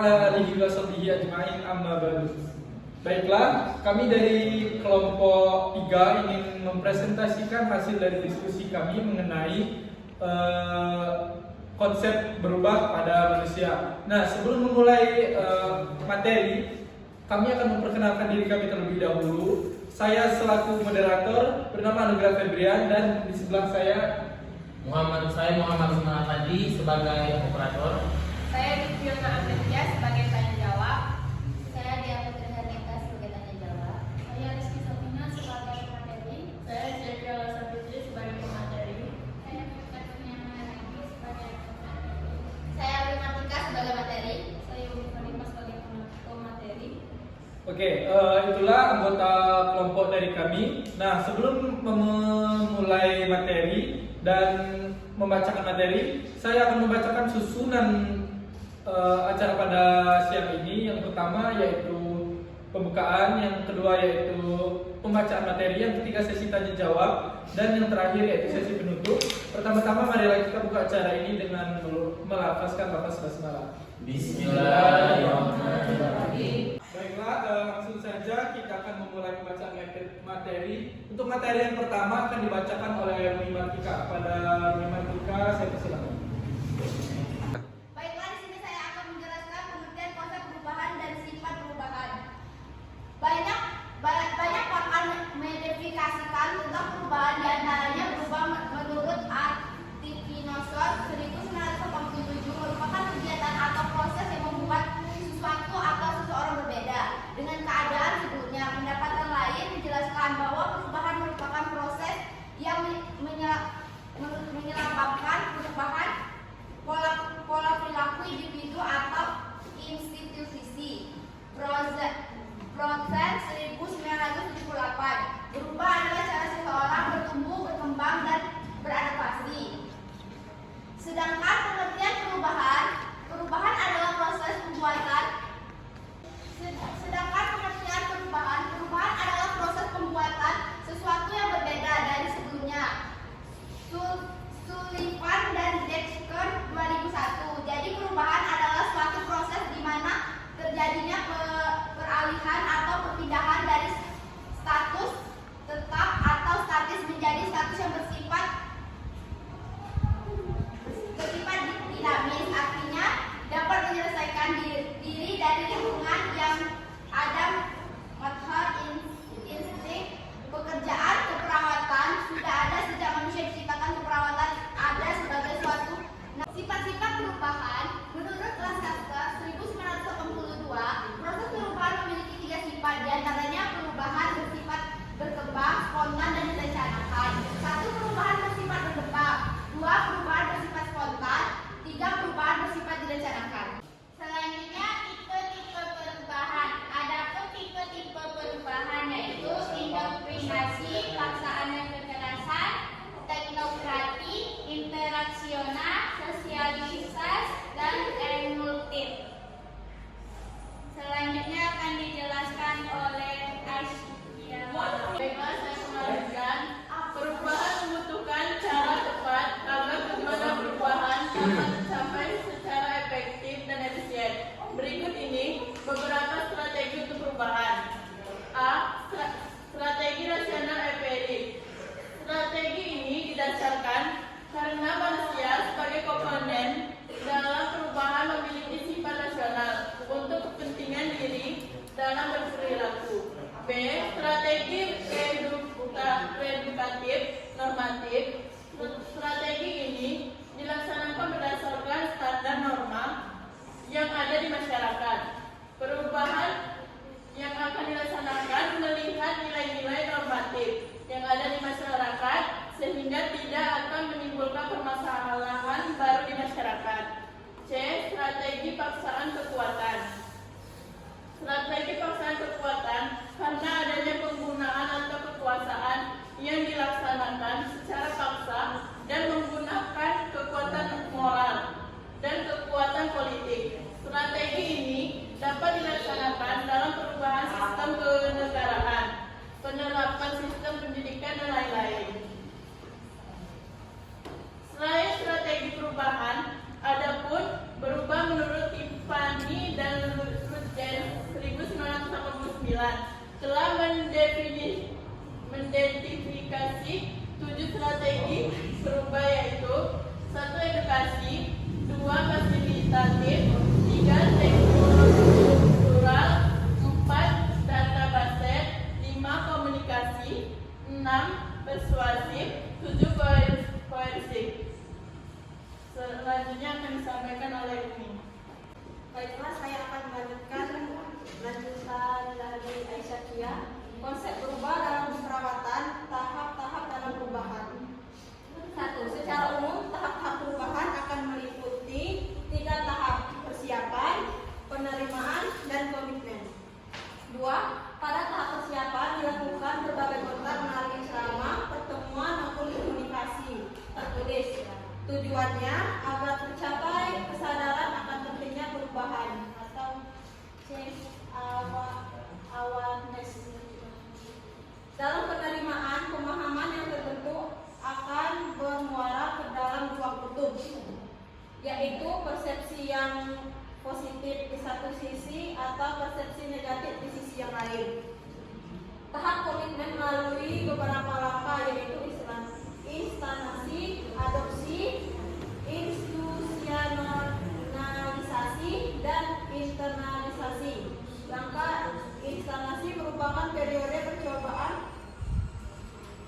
ala alihi wa sahbihi ajma'in amma ba'du. Baiklah, kami dari kelompok 3 ingin mempresentasikan hasil dari diskusi kami mengenai konsep berubah pada manusia. Nah, sebelum memulai materi, kami akan memperkenalkan diri kami terlebih dahulu. Saya selaku moderator bernama Anugrah Febrian, dan di sebelah saya Muhammad Usman Afandi sebagai operator. Saya Fiona Amelia sebagai tanya jawab. Saya Dia Putri Hanita sebagai tanya jawab. Saya Rizky Sofina sebagai pemateri. Saya Jeffrey Alasabitri sebagai pemateri. Saya Fiona Regi sebagai pemateri. Saya Wimatika sebagai materi. Saya Umi Farimah sebagai pemateri. Oke, itulah anggota kelompok dari kami. Nah, sebelum memulai materi dan membacakan materi, saya akan membacakan susunan acara pada siang ini. Yang pertama yaitu pembukaan, yang kedua yaitu pembacaan materi, yang ketiga sesi tanya jawab, dan yang terakhir yaitu sesi penutup. Pertama-tama marilah kita buka acara ini dengan melafazkan lafaz basmalah. Bismillahirrahmanirrahim. Baiklah, langsung saja kita akan memulai pembacaan materi. Untuk materi yang pertama akan dibacakan oleh Mimatika. Pada Mimatika, saya persilakan. Baiklah, di sini saya akan menjelaskan pengertian konsep perubahan dan sifat perubahan. Banyak pakar mendefinisikan tentang perubahan, diantaranya berubah menurut Artifinosaurus 1987 merupakan kegiatan atau proses yang membuat sesuatu atau seseorang berbeda dengan keadaan sebelumnya. Pendapatan lain menjelaskan bahwa perubahan merupakan proses yang menyebabkan perubahan pola perilaku individu atau institusi. Proses 1978. Berubah adalah cara seseorang bertumbuh, berkembang, dan beradaptasi. Sedangkan pengertian perubahan adalah proses pembuatan. Sedangkan pengertian perubahan adalah proses pembuatan sesuatu yang berbeda dari sebelumnya. Sullivan dan Dexter 2001. Jadi perubahan adalah suatu proses di mana terjadinya peralihan atau perpindahan dari status tetap atau statis menjadi status yang bersifat dinamis, artinya dapat menyelesaikan diri dari lingkungan yang ada. Insting pekerjaan keperawatan sudah ada sejak manusia diciptakan. Keperawatan ada sebagai suatu sifat-sifat perubahan. Menurut Laskar 1982, proses perubahan memiliki 3 sifat, diantaranya perubahan bersifat berkembang, spontan, dan direncanakan. 1. Perubahan bersifat berkembang. 2. Perubahan bersifat spontan. 3. Perubahan bersifat direncanakan. Selanjutnya tipe-tipe perubahan. Adapun tipe-tipe perubahan yaitu indoktrinasi, paksaan dan kekerasan, teknokrati, interaksional, sosialisasi, dan emultif. Selanjutnya akan dijelaskan oleh Aisyah. Baiklah, saya melanjutkan. Perubahan membutuhkan cara tepat agar tujuan perubahan dapat tercapai secara efektif dan efisien. Berikut ini beberapa strategi untuk perubahan. A. Strategi rasional empirik. Strategi ini didasarkan karena manusia sebagai komponen dalam perubahan memiliki sifat rasional untuk kepentingan diri dalam berperilaku. B. Strategi reedukatif normatif. Strategi ini dilaksanakan berdasarkan standar norma yang ada di masyarakat. Perubahan yang akan dilaksanakan melihat nilai-nilai normatif yang ada di masyarakat sehingga tidak akan menimbulkan permasalahan baru di masyarakat. C. Strategi paksaan kekuatan. Strategi paksaan kekuatan karena adanya penggunaan atau kekuasaan yang dilaksanakan secara paksa dan menggunakan kekuatan moral dan kekuatan politik. Strategi ini dapat dilaksanakan dalam perubahan sistem kenegaraan, penerapan sistem pendidikan, dan lain-lain. Selain strategi perubahan, adapun berubah menurut Tiffany dan telah mendidentifikasi 7 strategi berubah, yaitu 1. Edukasi, 2. Fasilitatif, 3. Teknologi struktural, 4. Data base, 5. Komunikasi, 6. Persuasif, 7. Koersif. Selanjutnya akan disampaikan oleh Umi. Baiklah, saya akan melanjutkan dari Aisyah Kia. Konsep berubah dalam keperawatan, tahap-tahap dalam perubahan. 1. Secara umum, tahap-tahap perubahan akan meliputi 3 tahap: persiapan, penerimaan, dan komitmen. 2. Pada tahap persiapan dilakukan berbagai kontak melalui ceramah, pertemuan, maupun komunikasi tertulis. Tujuannya agar tercapai kesadaran akan pentingnya perubahan atau change awareness. Dalam penerimaan, pemahaman yang terbentuk akan bermuara ke dalam 2 kutub, yaitu persepsi yang positif di satu sisi atau persepsi negatif di sisi yang lain. Tahap komitmen melalui beberapa langkah, yaitu instalasi, adopsi, institusionalisasi, dan internalisasi. Langkah instalasi merupakan periode percobaan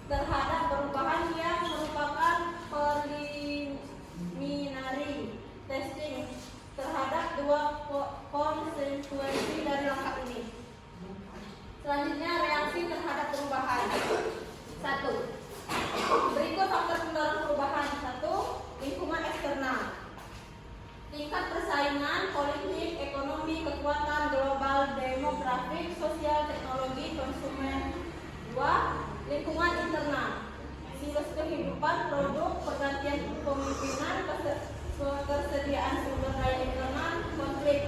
terhadap perubahan yang merupakan preliminary testing terhadap 2 konsekuensi dari langkah ini. Selanjutnya, reaksi terhadap perubahan. 1. Berikut faktor pendorong perubahan. 1. Lingkungan eksternal. Tingkat persaingan, politik, ekonomi, kekuatan global, demografik, sosial, teknologi, konsumen. 2. Lingkungan internal. Siklus kehidupan, produk, pergantian kepemimpinan, ketersediaan sumber daya internal, konflik.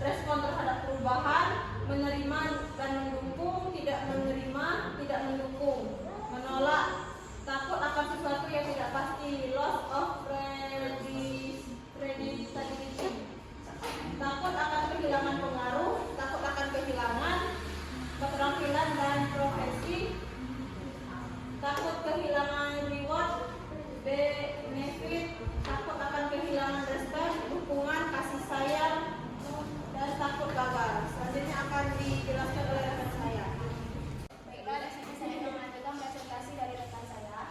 Respon terhadap perubahan, menerima dan mendukung, tidak menerima, tidak mendukung. Menolak, takut akan sesuatu yang tidak pasti, loss of predictability. Takut akan kehilangan pengaruh, takut akan kehilangan keterampilan dan profesi, takut kehilangan reward, benefit, takut akan kehilangan respect, dukungan, kasih sayang, dan takut gagal. Selanjutnya akan dijelaskan oleh rekan saya. Baiklah, di sini saya akan melanjutkan presentasi dari rekan saya.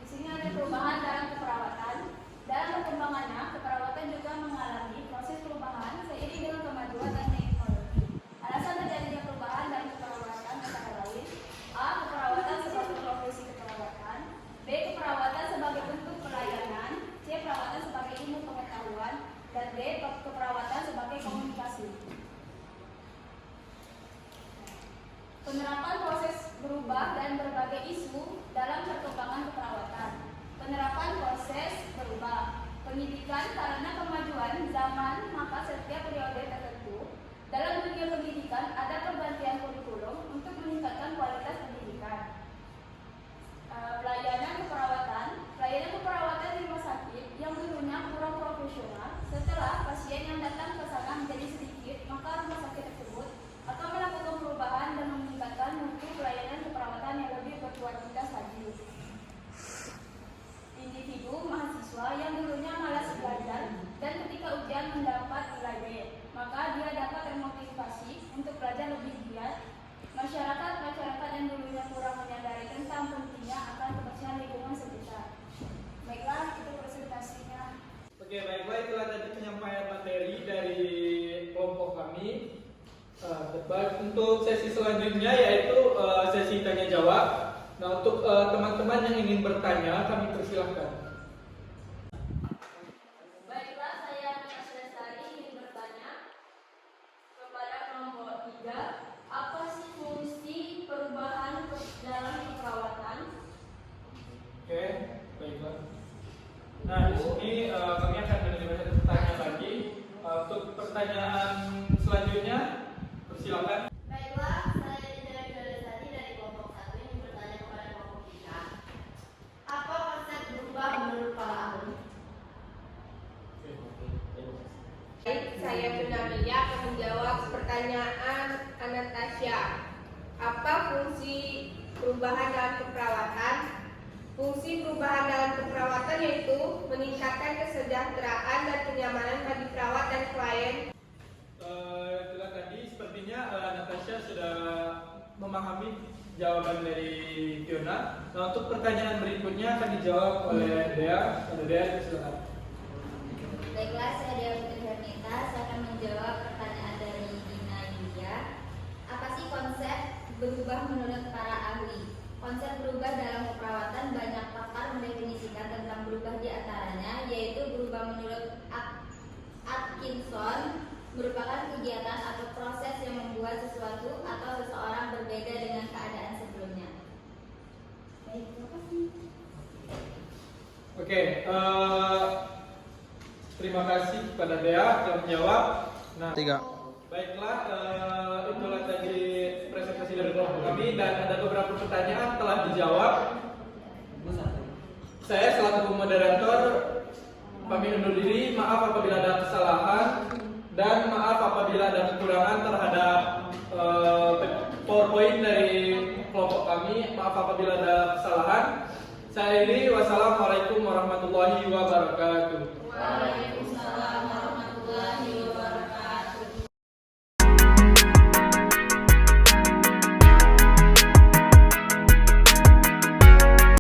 Di sini ada perubahan dalam keperawatan. Dalam perkembangannya, keperawatan juga mengalami proses perubahan seiring dengan kemajuan dan teknologi. Alasan terjadinya perubahan dalam keperawatan antara lain: A. Keperawatan sebagai profesi keperawatan, B. Keperawatan sebagai bentuk pelayanan, C. Perawatan sebagai ilmu pengetahuan, dan D. Keperawatan sebagai komunikasi. Penerapan proses berubah dan berbagai isu dalam perkembangan keperawatan. Penerapan proses berubah. Pendidikan karena kemajuan zaman, maka setiap periode tertentu dalam dunia pendidikan ada pergantian kurikulum untuk meningkatkan kualitas pendidikan. Pelayanan keperawatan di rumah sakit yang dulunya kurang profesional, setelah pasien yang datang ke sana menjadi sedikit, maka rumah sakit tersebut akan melakukan perubahan dan meningkatkan mutu pelayanan keperawatan yang lebih berkualitas lagi. Individu mahasiswa yang dulunya malas belajar dan ketika ujian mendapat nilai B, maka dia dapat termotivasi untuk belajar lebih giat. Masyarakat yang dulunya kurang menyadari tentang pentingnya akan kebersihan lingkungan sekitar. Baiklah, itu presentasinya. Oke, baiklah, itulah tadi penyampaian materi dari kelompok kami. Untuk sesi selanjutnya yaitu sesi tanya jawab. Nah, untuk teman-teman yang ingin bertanya, kami persilahkan. Baiklah, saya Natasha Lestari ingin bertanya kepada kelompok 3, apa sih fungsi perubahan dalam keperawatan? Oke, baiklah. Nah, di sini kami akan menerima satu pertanyaan lagi. Untuk pertanyaan selanjutnya, persilakan. Baiklah, saya Natasha Lestari dari kelompok 1 ingin bertanya kepada kelompok 3. Apa konsep berubah menurut Pak Ahli? Baik, saya Bunda Amelia akan menjawab pertanyaan Pertanyaan Anastasia. Apa fungsi perubahan dalam keperawatan? Fungsi perubahan dalam keperawatan yaitu meningkatkan kesejahteraan dan kenyamanan bagi perawat dan klien. Itulah tadi sepertinya Natasha sudah memahami jawaban dari Fiona. Nah, untuk pertanyaan berikutnya akan dijawab oleh Dea. Ada Dea, silakan. Baiklah, saya Dea Putri Hernita. Saya akan menjawab pertanyaan dari Dina Yulia. Apa sih konsep berubah menurut para ahli? Konsep berubah dalam keperawatan banyak pakar mendefinisikan tentang berubah di antaranya, yaitu berubah menurut Atkinson merupakan kegiatan atau proses yang membuat sesuatu atau seseorang berbeda dengan keadaan sebelumnya. Oke, terima kasih kepada Dea telah menjawab. Nah, baiklah, itulah tadi presentasi dari kelompok kami dan ada beberapa pertanyaan telah dijawab. Saya selaku moderator pamit undur diri. Maaf apabila ada kesalahan dan maaf apabila ada kekurangan terhadap PowerPoint dari kelompok kami. Maaf apabila ada kesalahan. Saya akhiri. Wassalamualaikum warahmatullahi wabarakatuh. Waalaikumsalam.